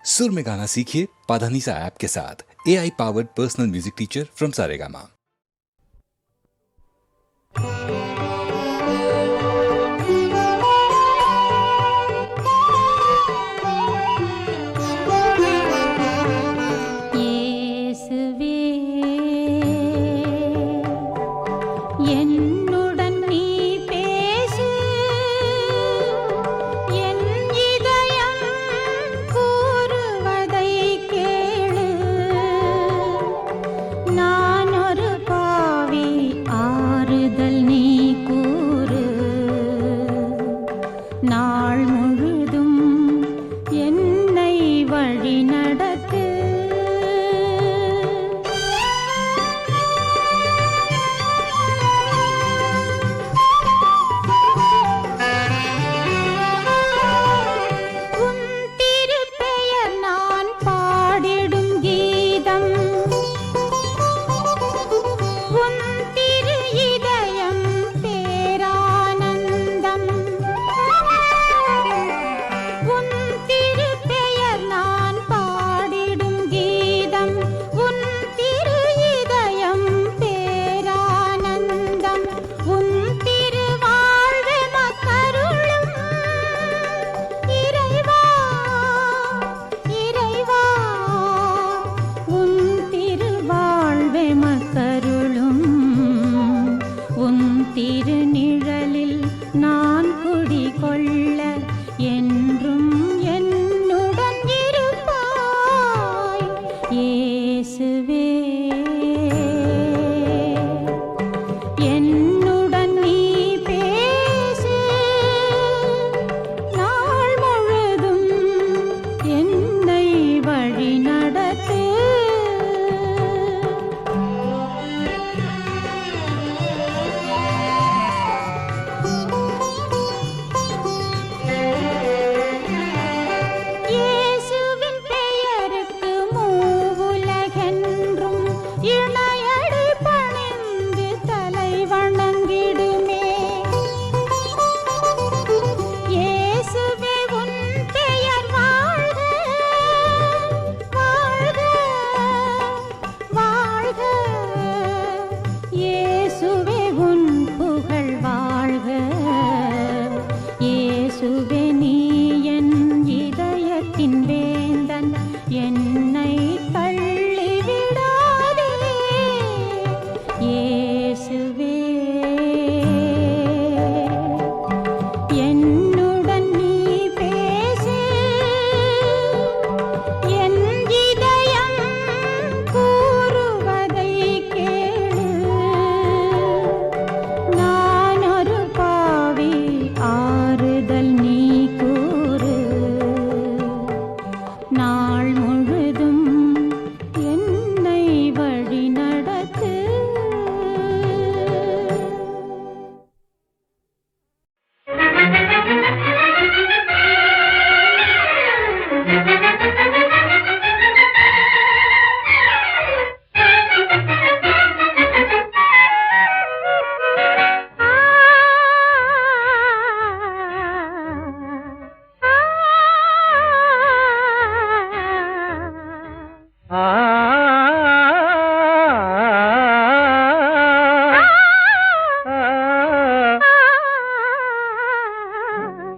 सुर में गाना सीखिए पाधानीसा ऐप के साथ। AI powered personal music teacher from Saregama.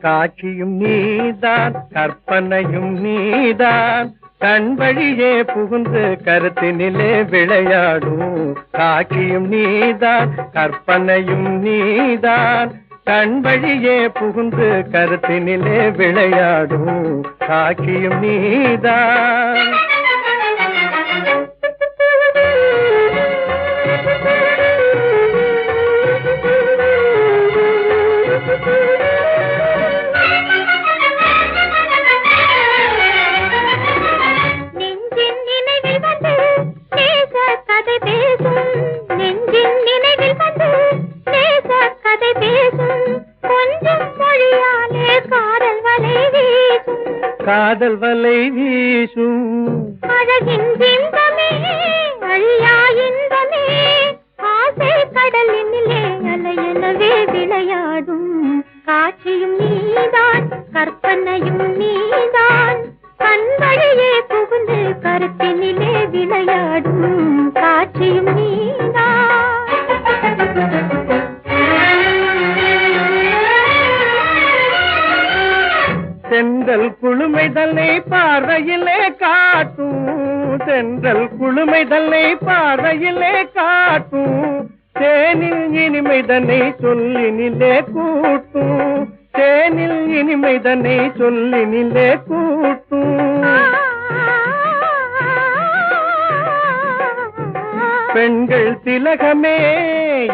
காட்சியும் நீதான் கற்பனையும் நீதான் கண் வழியே புகுந்து கருத்தினிலே விளையாடும். காட்சியும் நீதான் கற்பனையும் நீதான் கண் வழியே புகுந்து கருத்தினிலே விளையாடும். காட்சியும் நீதான். காதல் வலை வீசும் அழகின் இன்பமே அழியா இன்பமே ஆசை கடலினிலே அலையெனவே விளையாடும். காட்சியும் நீதான் கற்பனையும் நீதான் கண் வழியே கருத்தினிலே விளையாடும் காட்சியும் நீதான். தென்றல் குளுமைதலை பார்வையிலே காட்டும், தென்றல் குளுமைதலை பார்வையிலே காட்டும், தேனில் இனிமைதனை சொல்லினிலே கூட்டும், தேனில் இனிமைதனை சொல்லினிலே கூட்டும். பெண்கள் திலகமே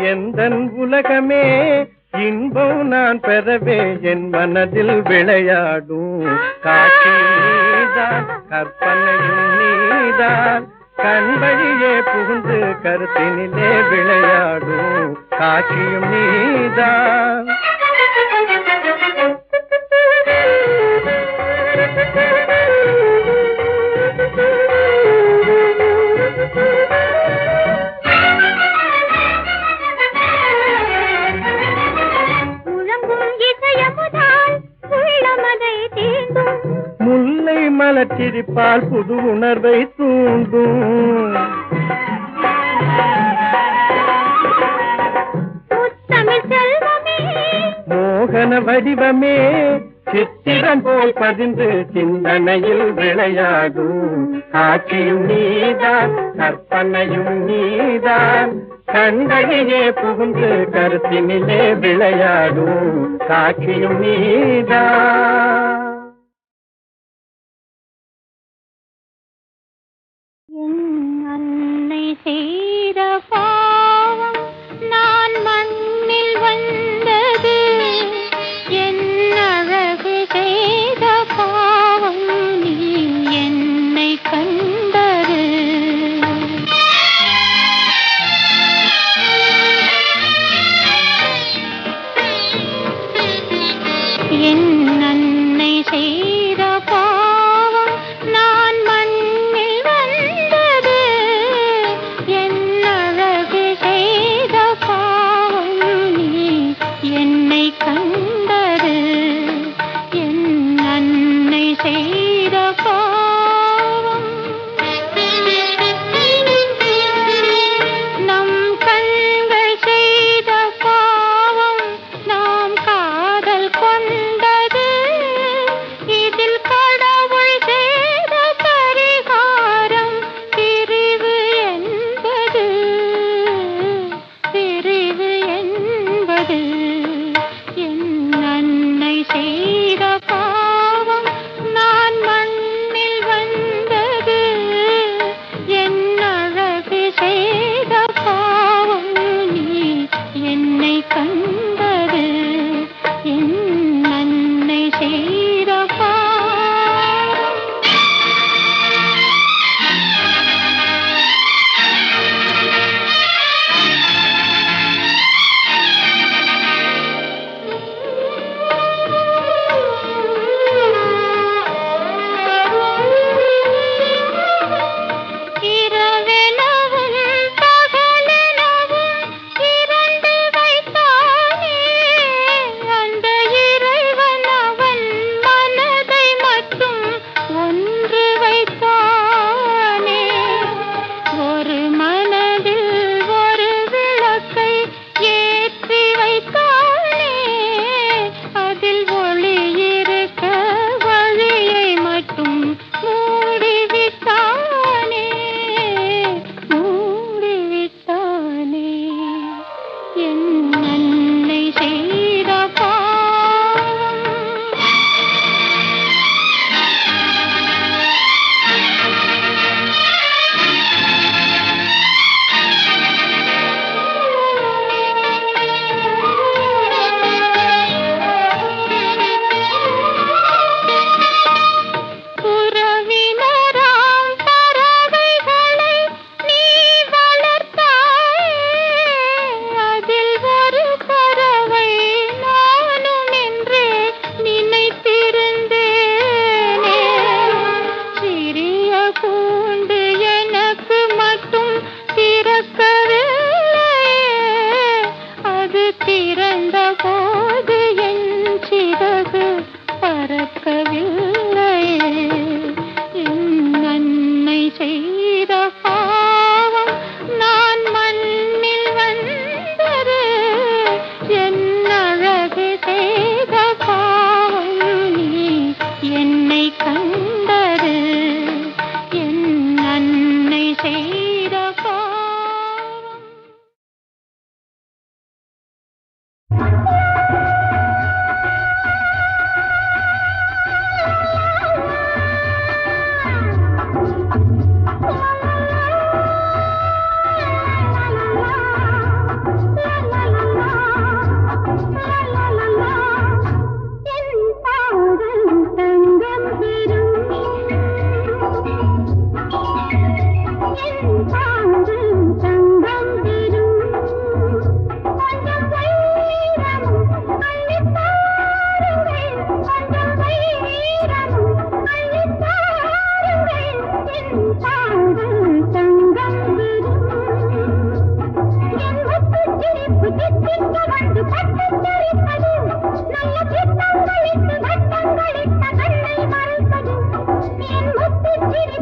எந்தன் உலகமே, இன்பம் நான் பெறவே என் மனதில் விளையாடும் காட்சியும் நீதான் கற்பனையும் நீதான், கண்வழியே புகுந்து கருத்தினிலே விளையாடும் காட்சியும் நீதான். முல்லை மலர்ச்சிரிப்பால் புது உணர்வை தூண்டும், மோகன வடிவமே சித்திரம் போல் பதிந்து சிந்தனையில் விளையாடும் காட்சியும் நீதான் கற்பனையும் நீதான், கண்களிலே புகுந்து கருத்தினிலே விளையாடும் காட்சியும் நீதான். அன்னை செய்த பாவம் நான் மண்ணில் வந்தது, என் அழகு செய்த பாவம் நீ என்னை கண்டது. என் அன்னை செய்த பாவம் நான் மண்ணில் வந்தது, என்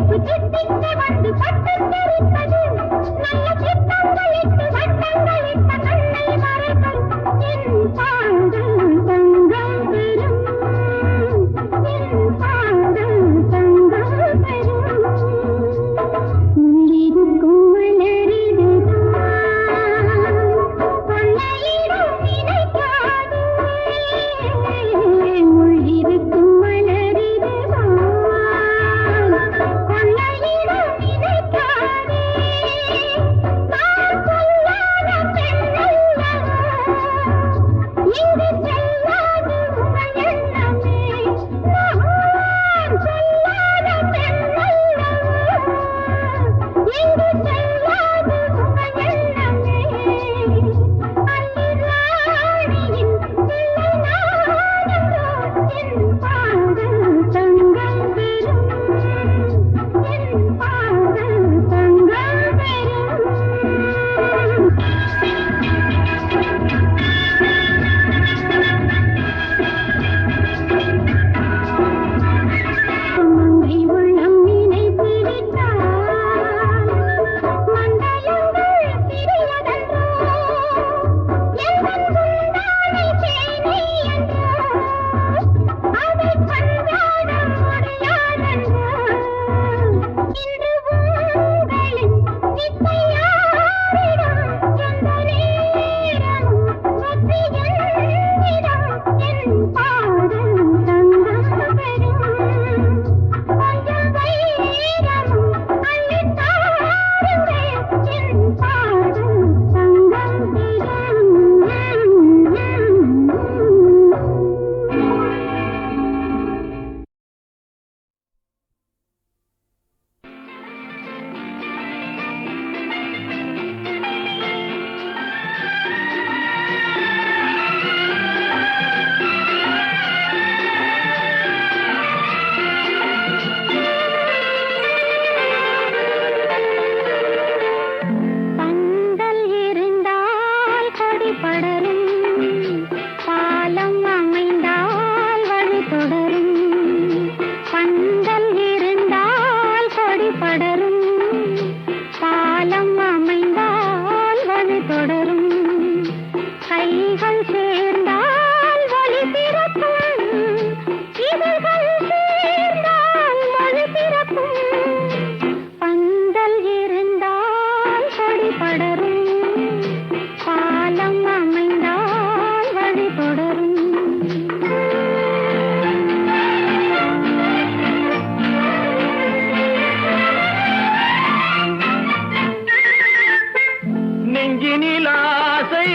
சிரிப்பு சித்திக்க வந்து பட்டு தெரிப்பது நல்ல சித்தங்களிட்டு வட்டங்களிட்ட கண்ணை மறைப்பது என் பாடல் தங்கம் பெறும் என் பாடல் தங்கம் பெறும் உள்ளிருக்கும் மலரிதுதான் கொள்ளையிடம் நினைக்காதே உள்ளிருக்கும் மலரிதுதான் கொள்ளையிடம் நினைக்காதே நான் சொல்லாத பெண்ணல்லவா இங்கு செல்லாது உங்கள் எண்ணமே நான் சொல்லாத பெண்ணல்லவா இங்கு செல்லாது உங்கள் எண்ணமே அன்னிராணியின் பிள்ளை நானன்றோ என் பாடல் தங்கம் பெறும் என் பாடல் தங்கம் பெறும் மங்கை உள்ளம் நினைத்து விட்டால் மண்டலங்கள் சிறியதன்றோ எந்தன் முந்தானை சேனை என்றோ அதை கண்டாட முடியாதன்றோ இன்று உங்களின் நித்தை யாரிடம் எந்த நேரமும் வெற்றி என்னிடம் என் பாடல் தங்கம் பெறும் கொஞ்சம் வைரமும் அள்ளித் தாருங்கள் என் பாடல் தங்கம் பெறும் பந்தல் இருந்தால் கொடி படரும் பாலம் அமைந்தால் வழி தொடரும் பந்தல் இருந்தால் கொடி படரும் பாலம் அமைந்தால் வழி தொடரும் கைகள் சேர்ந்தால் வழி பிறக்கும் இதழ்கள் சேர்ந்தால் வழி பிறக்கும் பந்தல் இருந்தால் கொடி படரும் பாலம் அமைந்தால் வழி தொடரும் நெஞ்சினில் ஆசை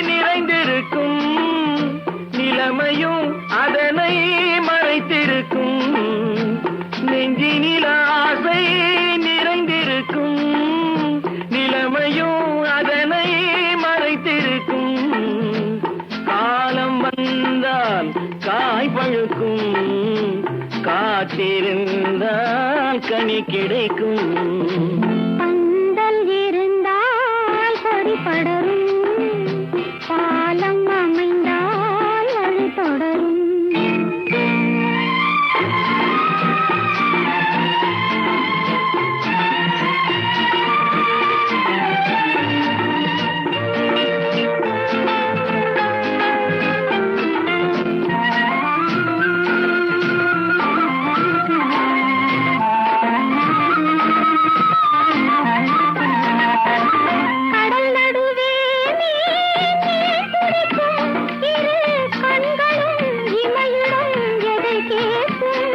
நிறைந்திருக்கும் நிலைமையும் அதனை மறைத்திருக்கும் நெஞ்சினில் ஆசை நிறைந்திருக்கும் நிலைமையும் அதனை மறைத்திருக்கும் காலம் வந்தால் காய் பழுக்கும் காத்திருந்தால் கனி கிடைக்கும் பந்தல் இருந்தால் கொடி படரும் பாலம் அமைந்தால் வழி தொடரும் கடல் நடுவே நீர் துடிக்கும் இரு கண்களும் இமையிடம் எதை கேட்கும்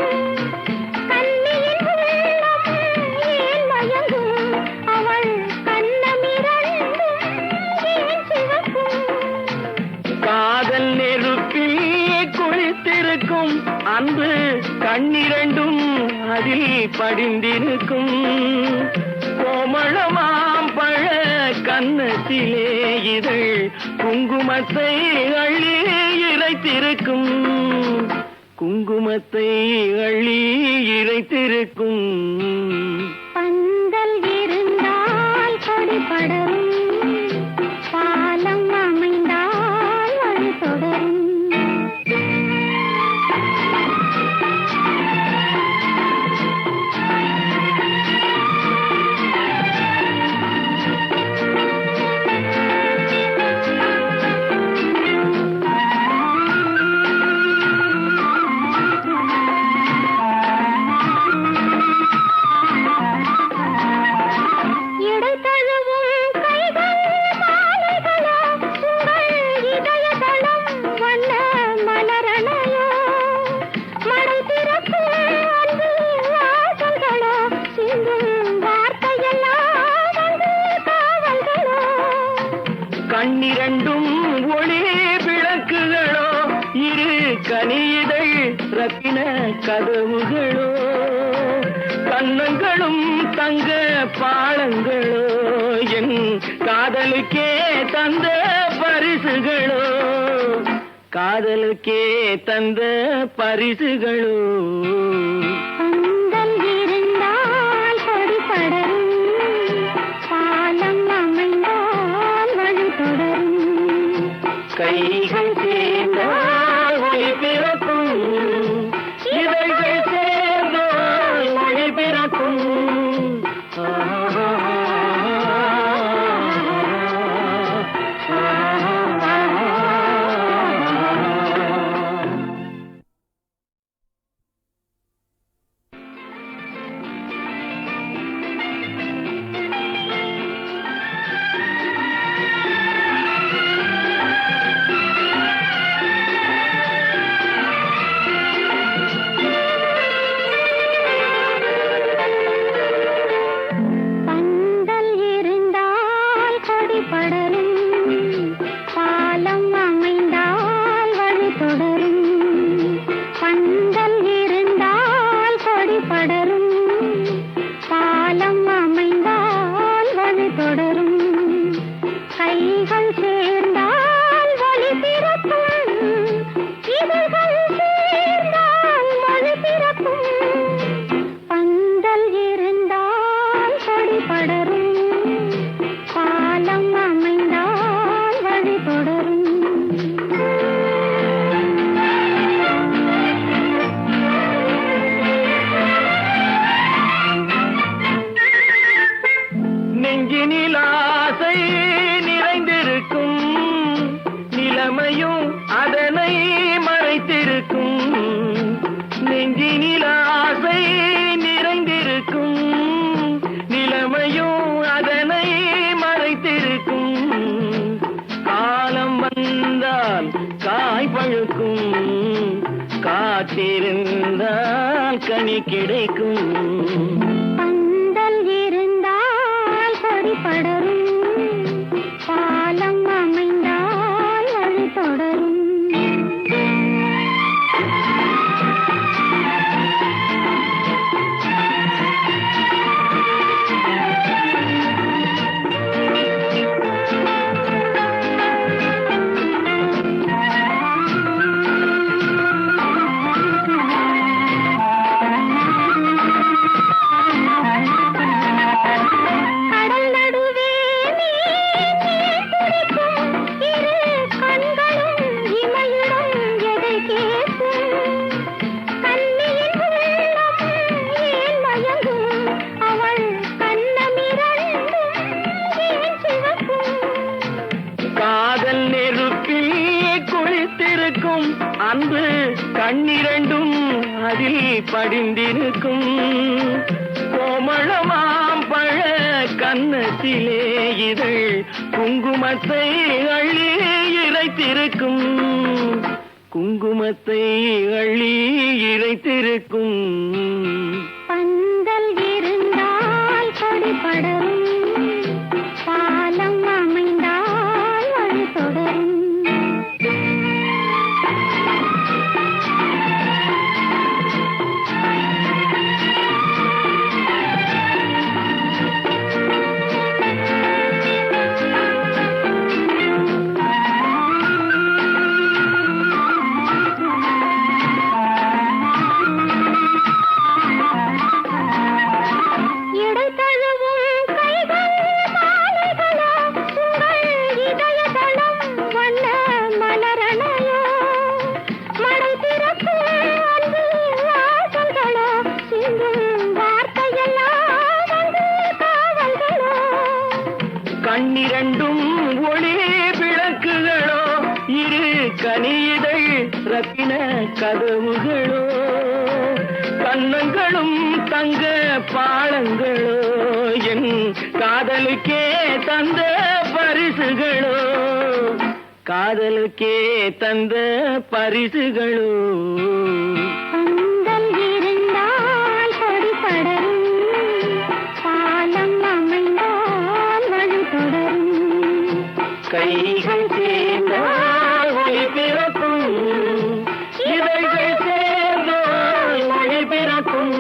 கண்ணியின் உள்ளம் ஏன் மயங்கும் அவள் கண்ணமிரண்டும் ஏன் சிவக்கும் காதல் நெருப்பில் குளித்திருக்கும் அன்பு கண்ணிரண்டும் அதில் படிந்திருக்கும் கோமளமாம் பழ கன்னத்திலே இதழ் குங்குமத்தை அள்ளி இறைத்திருக்கும் குங்குமத்தை அள்ளி இறைத்திருக்கும் பந்தல் இருந்தால் கொடி படரும் பாலம் அமைந்தால் வழி தொடரும் கண்ணிரண்டும் ஒளி விளக்குகளோ இரு கனியிதழ் ரத்தின கதவுகளோ கண்ணங்களும் தங்க பாலங்களோ என் காதலுக்கே தந்த பரிசுகளோ காதலுக்கே தந்த பரிசுகளோ பந்தல் இருந்தால் கொடி படரும் பாலம் அமைந்தால் வழி தொடரும் கைகள் சேர்ந்தால் ஒளி பிறக்கும் இதழ்கள் சேர்ந்தால் ஒளி பிறக்கும் பந்தல் இருந்தால் கொடி படரும் பாலம் அமைந்தால் வழி தொடரும் பந்தல் இருந்தால் கொடி படரும் பாலம் அமைந்தால் வழி தொடரும் கைகள் சேர்ந்தால் வழி பிறக்கும் இதழ்கள் சேர்ந்தால் மொழி பிறக்கும் பந்தல் இருந்தால் கொடி படரும் பாலம் அமைந்தால் வழி தொடரும் நெஞ்சினில் ஆசை நிறைந்திருக்கும் நிலைமையும் அதனை மறைத்திருக்கும் நெஞ்சினில் ஆசை நிறைந்திருக்கும் நிலைமையும் அதனை மறைத்திருக்கும் காலம் வந்தால் காய் பழுக்கும் காத்திருந்தால் கனி கிடைக்கும் பந்தல் இருந்தால் கொடி படரும் பாலம் அமைந்தால் வழி தொடரும் கடல் நடுவே நீர் துடிக்கும் இரு கண்களும் இமையிடம் எதை கேட்கும் கண்ணியின் உள்ளம் ஏன் மயங்கும் அவள் கண்ணமிரண்டும் ஏன் சிவக்கும் காதல் நெருப்பில் குளித்திருக்கும் அன்பு கண்ணிரண்டும் அதில் படிந்திருக்கும் கோமளமாம் பழ கன்னத்திலே இதழ் குங்குமத்தை அள்ளி இறைத்திருக்கும் குங்குமத்தை அள்ளி இறைத்திருக்கும் பந்தல் இருந்தால் கொடி படரும் பாலம் அமைந்தால் வழி தொடரும் இடை தழுவும் கைகள் மாலைகளோ உங்கள் இதய தளம் வண்ண மலரணையோ மடை திறப்பு அன்பு வாசல்களோ சிந்தும் வார்த்தையெல்லாம் வந்து காவல்களோ கண்ணிரண்டும் ஒளி விளக்குகளோ இரு கனியிதழ் ரத்தின கதவுகளோ கண்ணங்களும் தங்க பாலங்களோ என் காதலுக்கே தந்த பரிசுகளோ காதலுக்கே தந்த பரிசுகளோ பந்தல் இருந்தால் கொடி படரும் பாலம் அமைந்தால் வழி தொடரும் கை கைகள் சேர்ந்தால் ஒளி பிறக்கும், இதழ்கள் சேர்ந்தால் மொழி பிறக்கும்.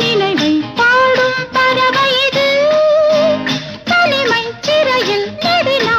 நினைவை பாடும் பறவை இது தனிமை சிறையில் நெடுநாள்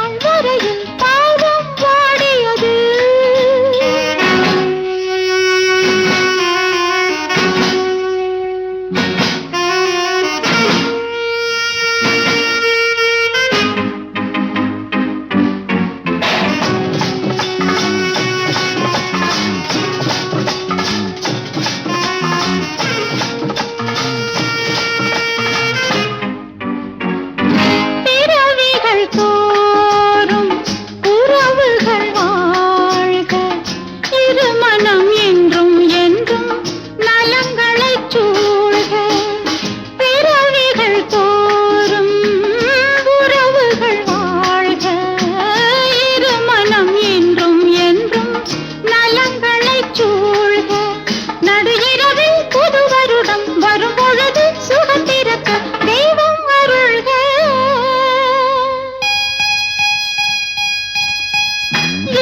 பொழுது சுகந்திருக்க தெய்வம் அருள்க.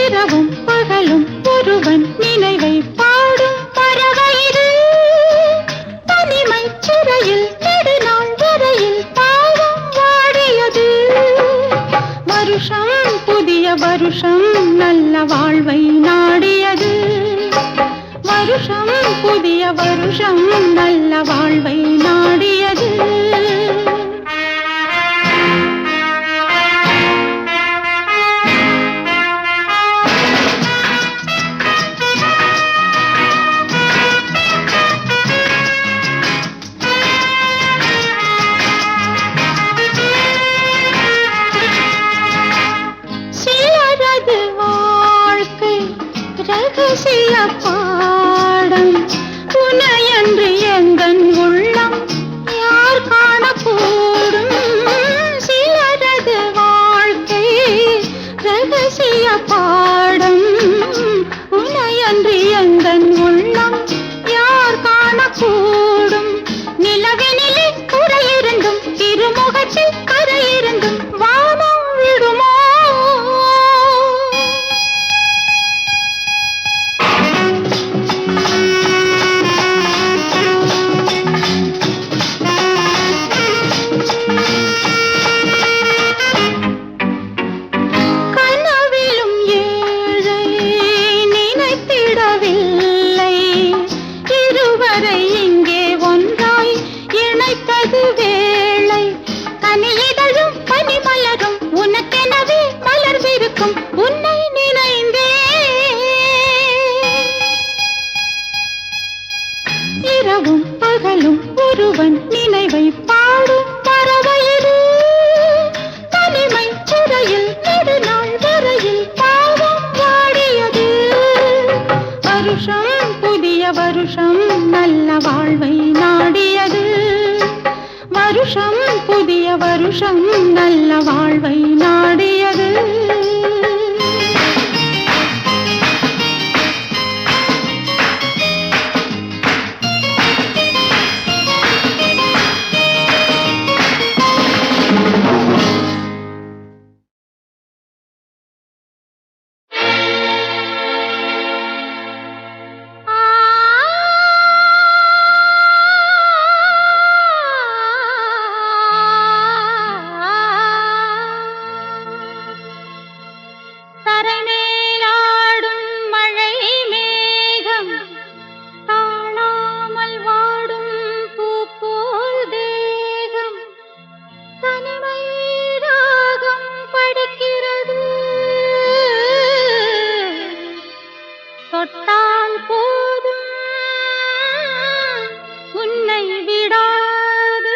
இரவும் பகலும் ஒருவன் நினைவை பாடும் பறவையிடு. தனிமை சிறையில் நெடுநாள் வரையில் பாவம் வாடியது. வருஷம் புதிய வருஷம் நல்ல வாழ்வை நாடியது. வருஷம் புதிய வருஷம் நல்ல வாழ்வை நாடியது. சிலரது வாழ்க்கை ரகசிய பாடம். உனையன்று எந்தன் உள்ளம் யார் காணக்கூடும். சிலரது வாழ்க்கை ரகசிய பாடம். உனையன்று எந்தன் உள்ளம் யார் காணக்கூடும். நிலவினிலே குறையிருந்தும் திருமுகத்தில் கரையிருந்தும் வானம் விடுமோ. கனவிலும் ஏழை நினைத்திடவில்லை. இருவரை இங்கே ஒன்றாய் இணைத்தது வேளை. கனியிதழும் பனிமலரும் உனக்கெனவே மலர்ந்திருக்கும் உன்னை நினைந்தே. இரவும் பகலும் ஒருவன் நினைவை பாடும் பறவையிடு. தனிமை சிறையில் நெடுநாள் வரையில் பாவம் வாடியது. வருஷம் புதிய வருஷம் நல்ல வாழ்வை நாடியது. வருஷம் புதிய வருஷம் நல்ல வாழ்வை நாடியது. தரைமேலாடும் மழை மேகம் தாழாமல் வாடும் பூ போல் தேகம். தனிமை ராகம் படிக்கிறது. தொட்டால் போதும் உன்னை விடாது.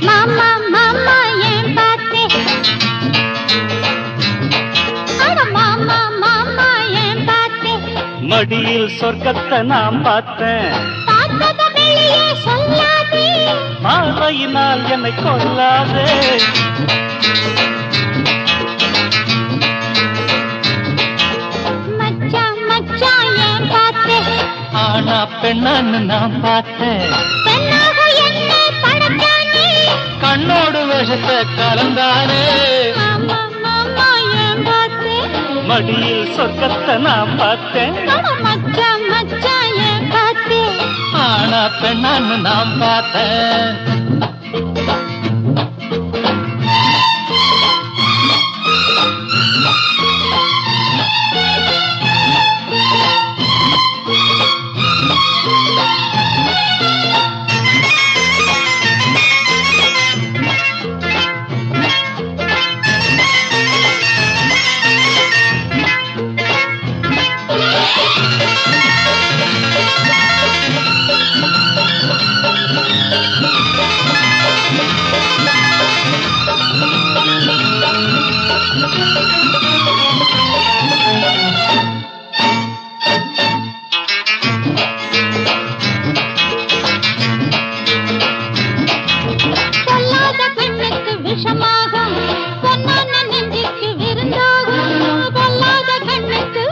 மாமா மாமா ஏன் பார்த்தே. அட மாமா மாமா ஏன் பார்த்தே. மடியில் சொர்க்கத்தை நான் பார்த்தேன். பார்த்தத வெளியே சொல்லாதே. பார்வையினால் என்னை கொல்லாதே. மச்சான் மச்சான் ஏன் பார்த்தே. ஆனா பெண்ணான்னு நான் பார்த்தேன். பெண்ணாக என்னை படைச்சானே. கண்ணோடு விஷத்தை கலந்தானே. மாமா மாமா ஏன் பார்த்தே. மடியில் சொர்க்கத்தை நான் பார்த்தேன். அட மச்சான் மச்சான் ஏன் பார்த்தே. ஆனா பெண்ணான்னு நான் பார்த்தேன்.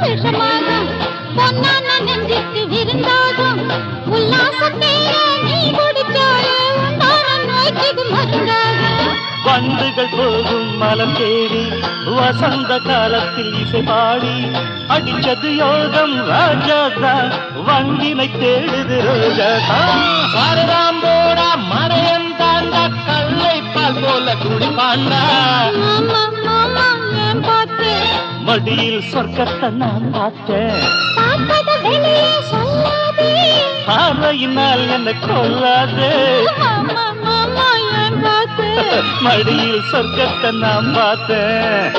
விஷமாகும் பொன்னான நெஞ்சுக்கு விருந்தாகும் உல்லாசத்தேர நீ குடிச்சாலே உண்டான நோய்க்கு மருந்தாகும் வண்டுகள் போகும் மலம் தேடி வசந்த காலத்தில் இசை பாடி அடிச்சது யோகம் ராஜாதான் வண்டினை தேடுது ரோஜாதான் சாரதாம் போடா மறையன் தாண்டா கல்லை பால் போல குடிப்பாண்டா மாமா மாமா ஏன் பார்த்து மடியில் சொர்க்கத்தை நான் பார்த்தேன் பார்த்தத வெளியே சொல்லாதே பார்வையினால் என்ன கொல்லாது மாமா மாமா ஏன் பார்த்து மடியில் சொர்க்கத்தை நான் பார்த்தேன்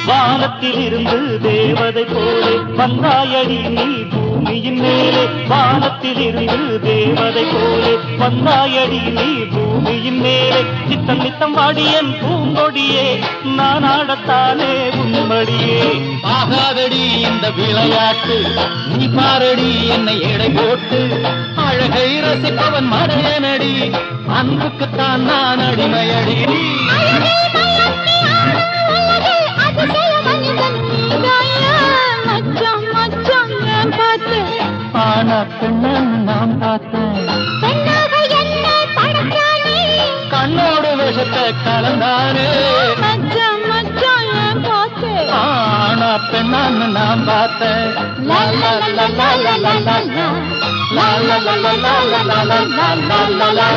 வானத்தில் இருந்து தேவதை போலே வந்தாயடி நீ பூமியின் மேலே வானத்தில் இருந்து தேவதை போலே வந்தாயடி நீ பூமியின் மேலே நித்தம் நித்தம் வாடியன் பூங்கொடியே நான் ஆடத்தானே உன்மடியே ஆகாதடி இந்த விளையாட்டு நீ பாரடி என்னை எடை போட்டு அழகை ரசிப்பவன் மறையனடி அன்புக்குத்தான் நான் அடிமையடி ஆனா பெண்ணன்னு நான் பார்த்தேன் கண்ணோடு விஷத்தை கலந்தானே ஆனா பெண்ணன்னு நான் பார்த்தேன் லா லா லா லா லா லா லா லா லா லா லா லா லா லா லா லா லா.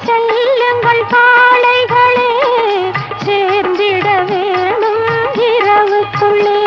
செல்லுங்கள் காளைகளே சேர்ந்திட வேணும் இரவுக்குள்ளே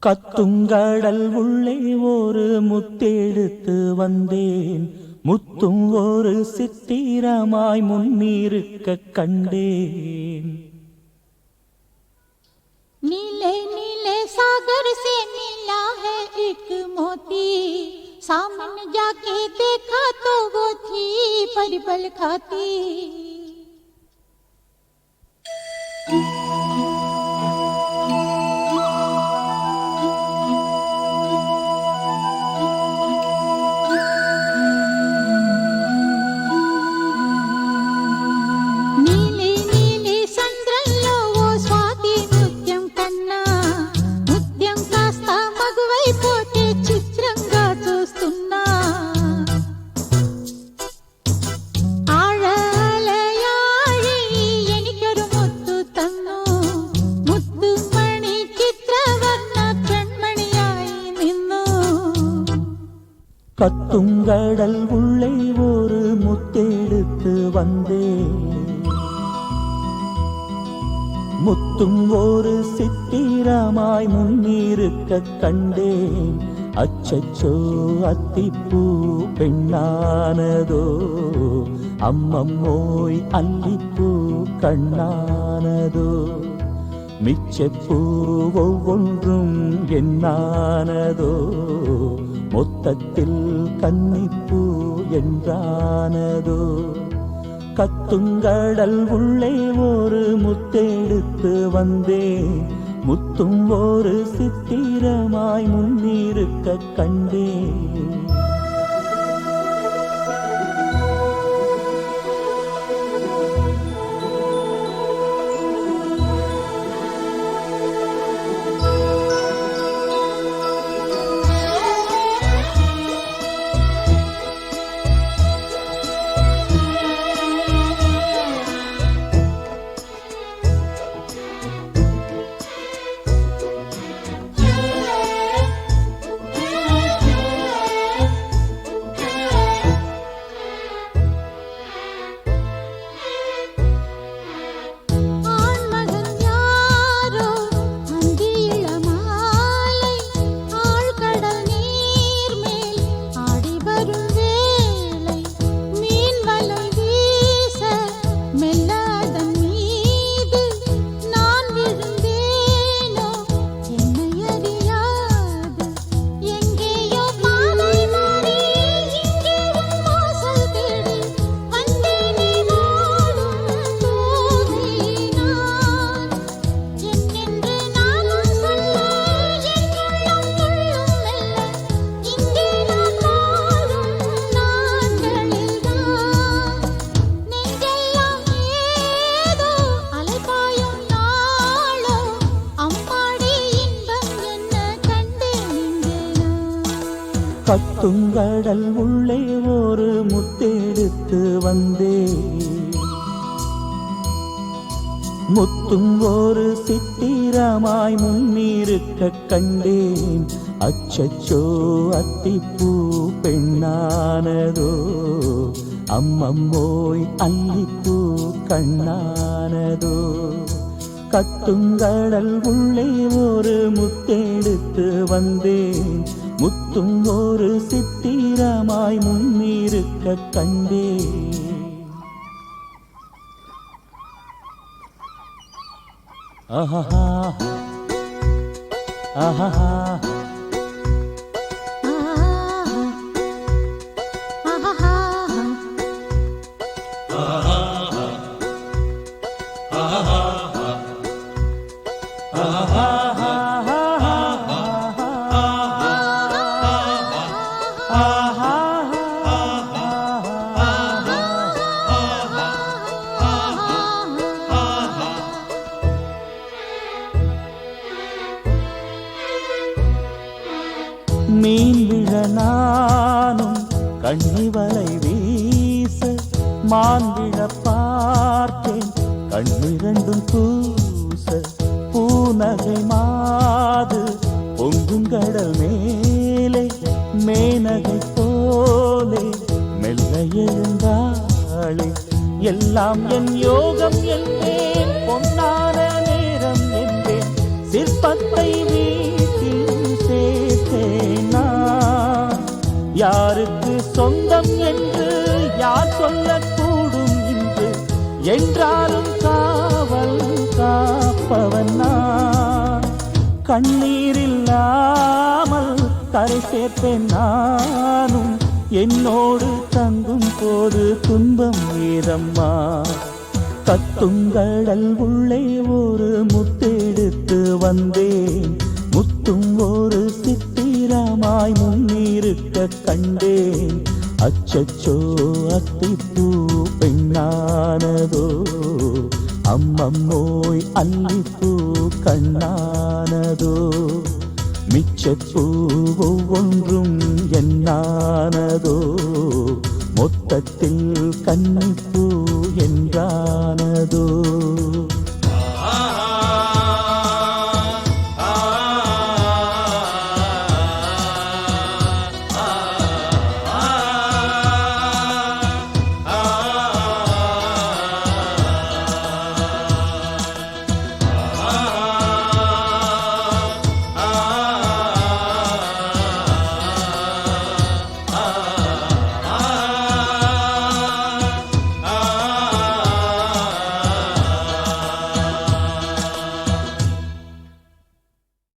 கத்துங்கடல் உள்ளே ஒரு முத்தெடுத்து வந்தேன், முத்தும் ஒரு சித்திரமாய் முன்னிருக்க கண்டேன். नीले नीले सागर से मिला है एक मोती, सामने जाके देखा तो वो थी परिबल खाती. नीले नीले संद्रल्लो वो स्वाति मुत्यम कन्ना, मुत्यम कास्ता मगवैपोते చిత్రంగా చూస్తున్నా. ఆళలయాళి ఎనికొరు ముత్తు తన్ను, ముత్తు మణి చిత్రవర్ణ కண்మணியாய் நின்னு. கத்துங்கடல் உள்ளே ஒரு முத்தெடுத்து வந்தேன், முத்தும் ஒரு சித்திரமாய் முன்னிருக்க கண்டேன். அச்சச்சோ அத்திப்பூ பெண்ணானதோ, அம்மம்மோய் அல்லிப்பூ கண்ணானதோ, மிச்சப்பூ ஒவ்வொன்றும் என்னானதோ, மொத்தத்தில் கன்னிப்பூ என்றானதோ. கத்துங்கடல் உள்ளே ஒரு முத்தெடுத்து வந்தேன், முத்தும் ஒரு சித்திரமாய் முன்னிருக்க கண்டேன். கத்துங்கடல் உள்ளே ஒரு முத்தெடுத்து வந்தேன், முத்தும் ஒரு சித்திரமாய் முன்னிருக்க கண்டேன். அச்சச்சோ அத்திப்பூ பெண்ணானதோ, அம்மம்மோய் அல்லிப்பூ கண்ணானதோ. கத்துங்கடல் உள்ளே ஒரு முத்தெடுத்து வந்தேன், முத்தும் ஒரு சித்திரமாய் முன்னிருக்க கண்டேன். ஆஹா ஆஹா மீன் விழ நானும் கண்ணிவலை வீச, மான் விழ பார்த்தேன் கண்ணிரண்டும் கூச. பூநகை மாது பொங்குங்கடல் மேலே, மேனகை போலே மெல்ல எழுந்தாளே. எல்லாம் என் யோகம் என்பேன், பொன்னான நேரம் என்பேன், சிற்பத்தை வீட்டில் யாருக்கு சொந்தம் என்று யார் சொல்லக்கூடும் இன்று என்றாலும் காவல் காப்பவன் நான். கண்ணீரில்லாமல் கரை சேர்ப்பேன் நானும், என்னோடு தங்கும் போது துன்பம் ஏதம்மா. கத்துங்கடல் உள்ளே ஒரு முத்தெடுத்து வந்தேன், முத்தும் ஒரு சித்திரமாய் முன்னிருக்க கண்டேன். அச்சச்சோ அத்திப்பூ பெண்ணானதோ, அம்மம்மோய் அல்லிப்பூ கண்ணானதோ. மிச்சப்பூ ஒவ்வொன்றும் என்னானதோ, மொத்தத்தில் கன்னிப்பூ என்றானதோ.